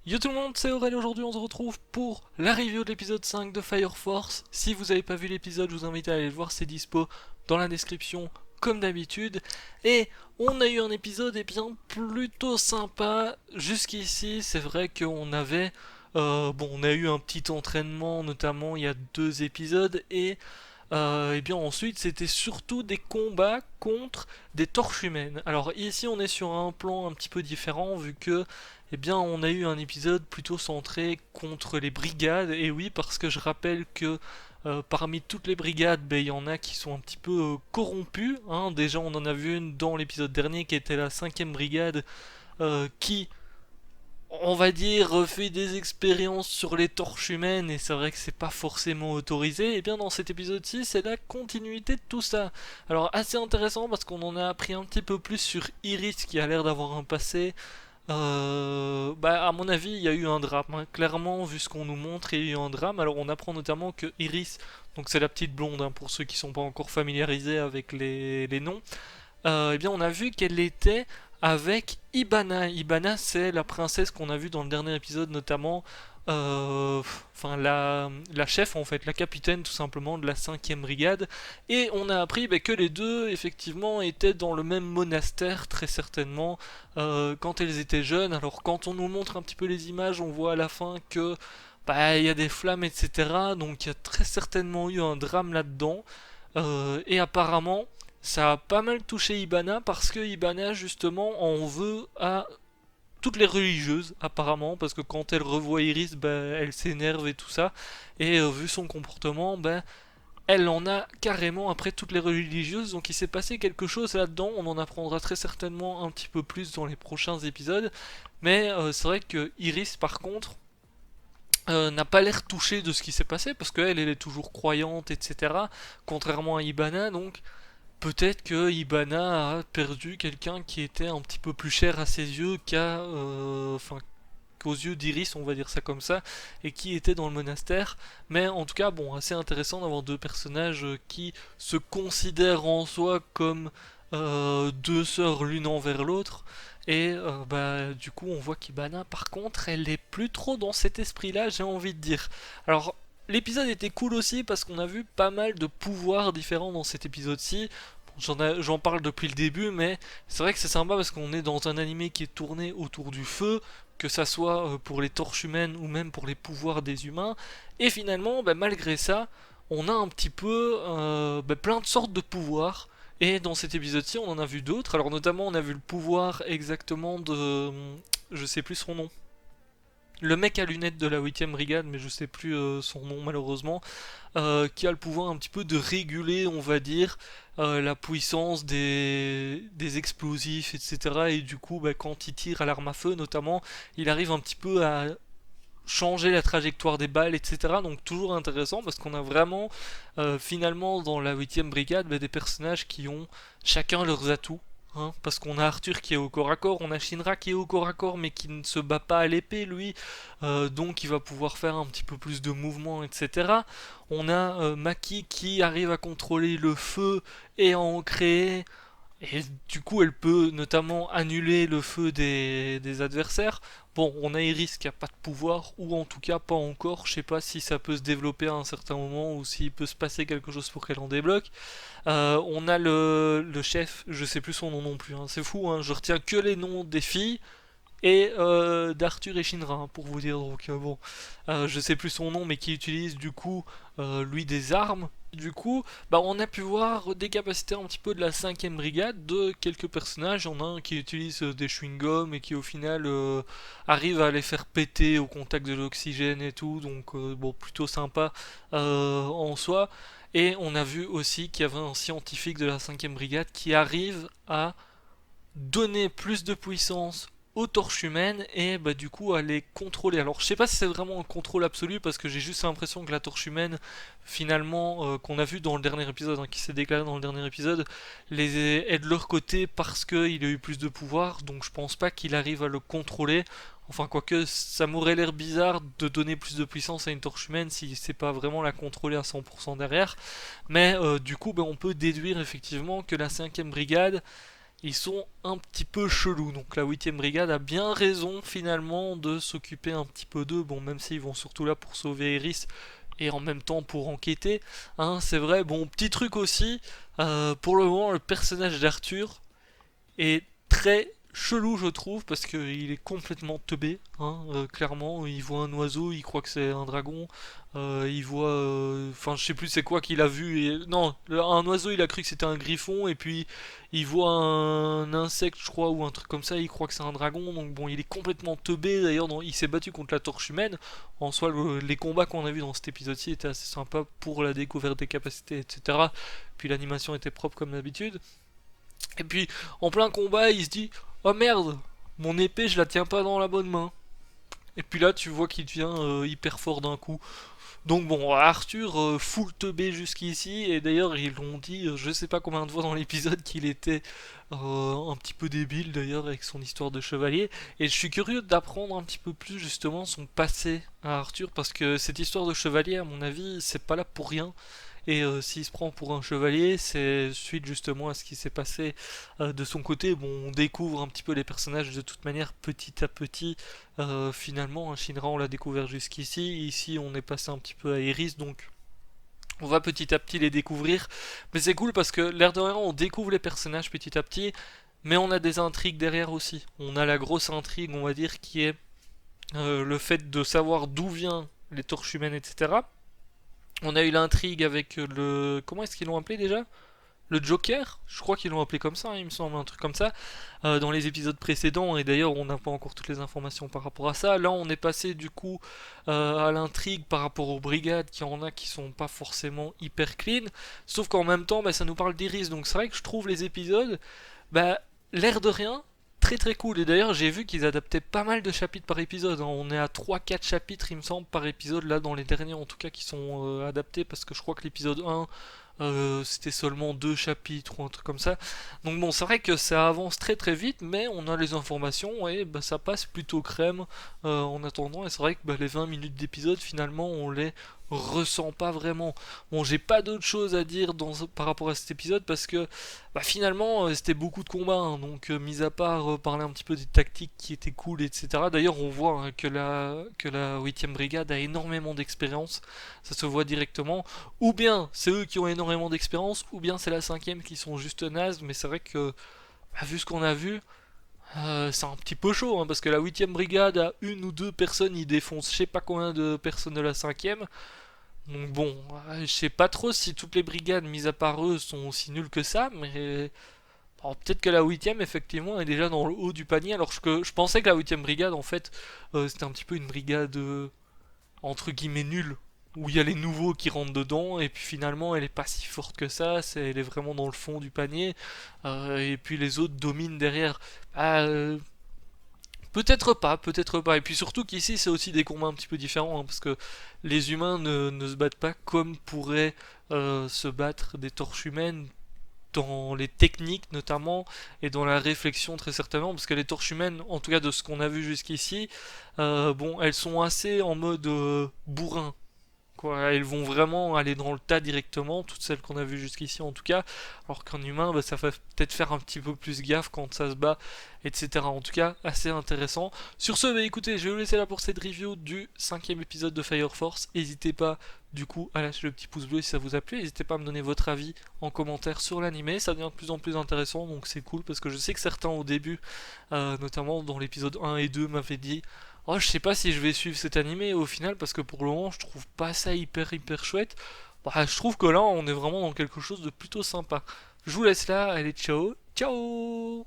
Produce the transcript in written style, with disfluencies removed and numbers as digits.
Yo tout le monde, c'est Aurel, aujourd'hui on se retrouve pour la review de l'épisode 5 de Fire Force. Si vous n'avez pas vu l'épisode, je vous invite à aller le voir, c'est dispo dans la description comme d'habitude. Et on a eu un épisode bien plutôt sympa jusqu'ici. C'est vrai qu'on avait on a eu un petit entraînement notamment il y a 2 épisodes et bien ensuite c'était surtout des combats contre des torches humaines. Alors ici on est sur un plan un petit peu différent vu que on a eu un épisode plutôt centré contre les brigades. Et oui, parce que je rappelle que parmi toutes les brigades, il y en a qui sont un petit peu corrompues, hein. Déjà on en a vu une dans l'épisode dernier qui était la 5e brigade, qui on va dire, fait des expériences sur les torches humaines, et c'est vrai que c'est pas forcément autorisé. Et bien dans cet épisode-ci, c'est la continuité de tout ça. Alors assez intéressant parce qu'on en a appris un petit peu plus sur Iris qui a l'air d'avoir un passé. À mon avis, il y a eu un drame, hein. Clairement, vu ce qu'on nous montre, il y a eu un drame. Alors on apprend notamment que Iris, donc c'est la petite blonde, hein, pour ceux qui sont pas encore familiarisés avec les noms, on a vu qu'elle était avec Ibana. Ibana, c'est la princesse qu'on a vue dans le dernier épisode, notamment. La chef, en fait, la capitaine tout simplement de la 5e brigade. Et on a appris que les deux, effectivement, étaient dans le même monastère, très certainement, quand elles étaient jeunes. Alors, quand on nous montre un petit peu les images, on voit à la fin que. Il y a des flammes, etc. Donc il y a très certainement eu un drame là-dedans. Et apparemment, ça a pas mal touché Ibana parce que Ibana justement en veut à toutes les religieuses apparemment, parce que quand elle revoit Iris, elle s'énerve et tout ça. Et vu son comportement, elle en a carrément après toutes les religieuses. Donc il s'est passé quelque chose là-dedans. On en apprendra très certainement un petit peu plus dans les prochains épisodes. Mais c'est vrai que Iris par contre n'a pas l'air touchée de ce qui s'est passé parce qu'elle elle est toujours croyante, etc. Contrairement à Ibana, donc peut-être que Ibana a perdu quelqu'un qui était un petit peu plus cher à ses yeux qu'aux yeux d'Iris, on va dire ça comme ça, et qui était dans le monastère. Mais en tout cas, bon, assez intéressant d'avoir deux personnages qui se considèrent en soi comme deux sœurs l'une envers l'autre. Et du coup, on voit qu'Ibana, par contre, elle est plus trop dans cet esprit-là, j'ai envie de dire. Alors, l'épisode était cool aussi parce qu'on a vu pas mal de pouvoirs différents dans cet épisode-ci. J'en parle depuis le début, mais c'est vrai que c'est sympa parce qu'on est dans un animé qui est tourné autour du feu, que ça soit pour les torches humaines ou même pour les pouvoirs des humains. Et finalement, malgré ça, on a un petit peu plein de sortes de pouvoirs. Et dans cet épisode-ci, on en a vu d'autres. Alors notamment, on a vu le pouvoir exactement de... Je sais plus son nom. Le mec à lunettes de la 8e brigade, mais je sais plus son nom malheureusement, qui a le pouvoir un petit peu de réguler, on va dire, la puissance des explosifs, etc. Et du coup, quand il tire à l'arme à feu notamment, il arrive un petit peu à changer la trajectoire des balles, etc. Donc toujours intéressant parce qu'on a vraiment finalement dans la 8e brigade des personnages qui ont chacun leurs atouts. Hein, parce qu'on a Arthur qui est au corps à corps, on a Shinra qui est au corps à corps mais qui ne se bat pas à l'épée lui, donc il va pouvoir faire un petit peu plus de mouvements, etc. On a Maki qui arrive à contrôler le feu et à en créer, et du coup, elle peut notamment annuler le feu des adversaires. Bon, on a Iris qui a pas de pouvoir, ou en tout cas pas encore. Je sais pas si ça peut se développer à un certain moment, ou s'il peut se passer quelque chose pour qu'elle en débloque. On a le chef, je sais plus son nom non plus, hein. C'est fou, hein. Je retiens que les noms des filles et d'Arthur et Shinra, hein, pour vous dire. Donc je sais plus son nom, mais qui utilise du coup lui des armes. Du coup, on a pu voir des capacités un petit peu de la 5e brigade de quelques personnages. Il y en a un qui utilise des chewing-gums et qui au final arrive à les faire péter au contact de l'oxygène et tout. Donc plutôt sympa en soi. Et on a vu aussi qu'il y avait un scientifique de la 5e brigade qui arrive à donner plus de puissance aux torches humaines et du coup à les contrôler. Alors je sais pas si c'est vraiment un contrôle absolu parce que j'ai juste l'impression que la torche humaine finalement qu'on a vu dans le dernier épisode, hein, qui s'est déclaré dans le dernier épisode, les est de leur côté parce qu'il a eu plus de pouvoir, donc je pense pas qu'il arrive à le contrôler. Enfin quoique ça m'aurait l'air bizarre de donner plus de puissance à une torche humaine si c'est pas vraiment la contrôler à 100% derrière. Mais du coup on peut déduire effectivement que la 5e brigade, ils sont un petit peu chelous. Donc la 8ème brigade a bien raison finalement de s'occuper un petit peu d'eux. Bon, même s'ils vont surtout là pour sauver Eris et en même temps pour enquêter. Hein, c'est vrai. Bon, petit truc aussi. Pour le moment, le personnage d'Arthur est très chelou, je trouve, parce qu'il est complètement teubé. Hein, clairement, il voit un oiseau, il croit que c'est un dragon. Il voit, enfin, je sais plus c'est quoi qu'il a vu. Non, un oiseau, il a cru que c'était un griffon, et puis il voit un insecte, je crois, ou un truc comme ça. Il croit que c'est un dragon. Donc bon, il est complètement teubé. D'ailleurs, il s'est battu contre la torche humaine. En soi, les combats qu'on a vus dans cet épisode-ci étaient assez sympas pour la découverte des capacités, etc. Puis l'animation était propre comme d'habitude. Et puis, en plein combat, il se dit: oh merde, mon épée, je la tiens pas dans la bonne main. Et puis là, tu vois qu'il devient hyper fort d'un coup. Donc bon, Arthur, full teubé jusqu'ici, et d'ailleurs ils l'ont dit, je sais pas combien de fois dans l'épisode qu'il était un petit peu débile d'ailleurs avec son histoire de chevalier, et je suis curieux d'apprendre un petit peu plus justement son passé à Arthur, parce que cette histoire de chevalier, à mon avis, c'est pas là pour rien. Et s'il se prend pour un chevalier, c'est suite justement à ce qui s'est passé de son côté. Bon, on découvre un petit peu les personnages de toute manière petit à petit. Finalement, Shinra, on l'a découvert jusqu'ici. Ici, on est passé un petit peu à Iris, donc on va petit à petit les découvrir. Mais c'est cool parce que l'air de rien, on découvre les personnages petit à petit, mais on a des intrigues derrière aussi. On a la grosse intrigue, on va dire, qui est le fait de savoir d'où viennent les torches humaines, etc. On a eu l'intrigue avec le... Comment est-ce qu'ils l'ont appelé déjà? Le Joker? Je crois qu'ils l'ont appelé comme ça, hein, il me semble, un truc comme ça. Dans les épisodes précédents, et d'ailleurs on n'a pas encore toutes les informations par rapport à ça. Là on est passé du coup à l'intrigue par rapport aux brigades, qui en a qui sont pas forcément hyper clean. Sauf qu'en même temps, bah, ça nous parle d'Iris, donc c'est vrai que je trouve les épisodes, bah, l'air de rien, très très cool. Et d'ailleurs j'ai vu qu'ils adaptaient pas mal de chapitres par épisode, hein. On est à 3-4 chapitres il me semble par épisode, là dans les derniers en tout cas qui sont adaptés, parce que je crois que l'épisode 1 c'était seulement 2 chapitres ou un truc comme ça. Donc bon, c'est vrai que ça avance très très vite, mais on a les informations et bah, ça passe plutôt crème en attendant. Et c'est vrai que bah, les 20 minutes d'épisode, finalement, on les ressent pas vraiment. Bon, j'ai pas d'autre chose à dire par rapport à cet épisode parce que bah, finalement c'était beaucoup de combats, hein. Donc mis à part parler un petit peu des tactiques qui étaient cool, etc. D'ailleurs, on voit hein, que la 8ème brigade a énormément d'expérience, ça se voit directement. Ou bien c'est eux qui ont énormément d'expérience, ou bien c'est la 5ème qui sont juste nazes, mais c'est vrai que, bah, vu ce qu'on a vu, c'est un petit peu chaud, hein, parce que la 8ème brigade a une ou deux personnes, ils défoncent je sais pas combien de personnes de la 5ème. Donc bon, je sais pas trop si toutes les brigades, mis à part eux, sont aussi nulles que ça, mais alors, peut-être que la 8ème effectivement est déjà dans le haut du panier, alors que je pensais que la 8ème brigade en fait c'était un petit peu une brigade entre guillemets nulle, où il y a les nouveaux qui rentrent dedans, et puis finalement elle est pas si forte que ça, elle est vraiment dans le fond du panier, et puis les autres dominent derrière. Ah, peut-être pas, peut-être pas. Et puis surtout qu'ici c'est aussi des combats un petit peu différents, hein, parce que les humains ne se battent pas comme pourraient se battre des torches humaines, dans les techniques notamment et dans la réflexion très certainement, parce que les torches humaines, en tout cas de ce qu'on a vu jusqu'ici, bon, elles sont assez en mode bourrin, quoi. Elles vont vraiment aller dans le tas directement, toutes celles qu'on a vues jusqu'ici en tout cas, alors qu'un humain, bah, ça va peut-être faire un petit peu plus gaffe quand ça se bat, etc. En tout cas, assez intéressant. Sur ce, bah, écoutez, je vais vous laisser là pour cette review du 5ème épisode de Fire Force. N'hésitez pas du coup à lâcher le petit pouce bleu si ça vous a plu, n'hésitez pas à me donner votre avis en commentaire sur l'animé, ça devient de plus en plus intéressant, donc c'est cool, parce que je sais que certains au début, notamment dans l'épisode 1 et 2, m'avaient dit: oh, je sais pas si je vais suivre cet animé au final, parce que pour le moment je trouve pas ça hyper chouette. Bah, je trouve que là on est vraiment dans quelque chose de plutôt sympa. Je vous laisse là, allez ciao, ciao.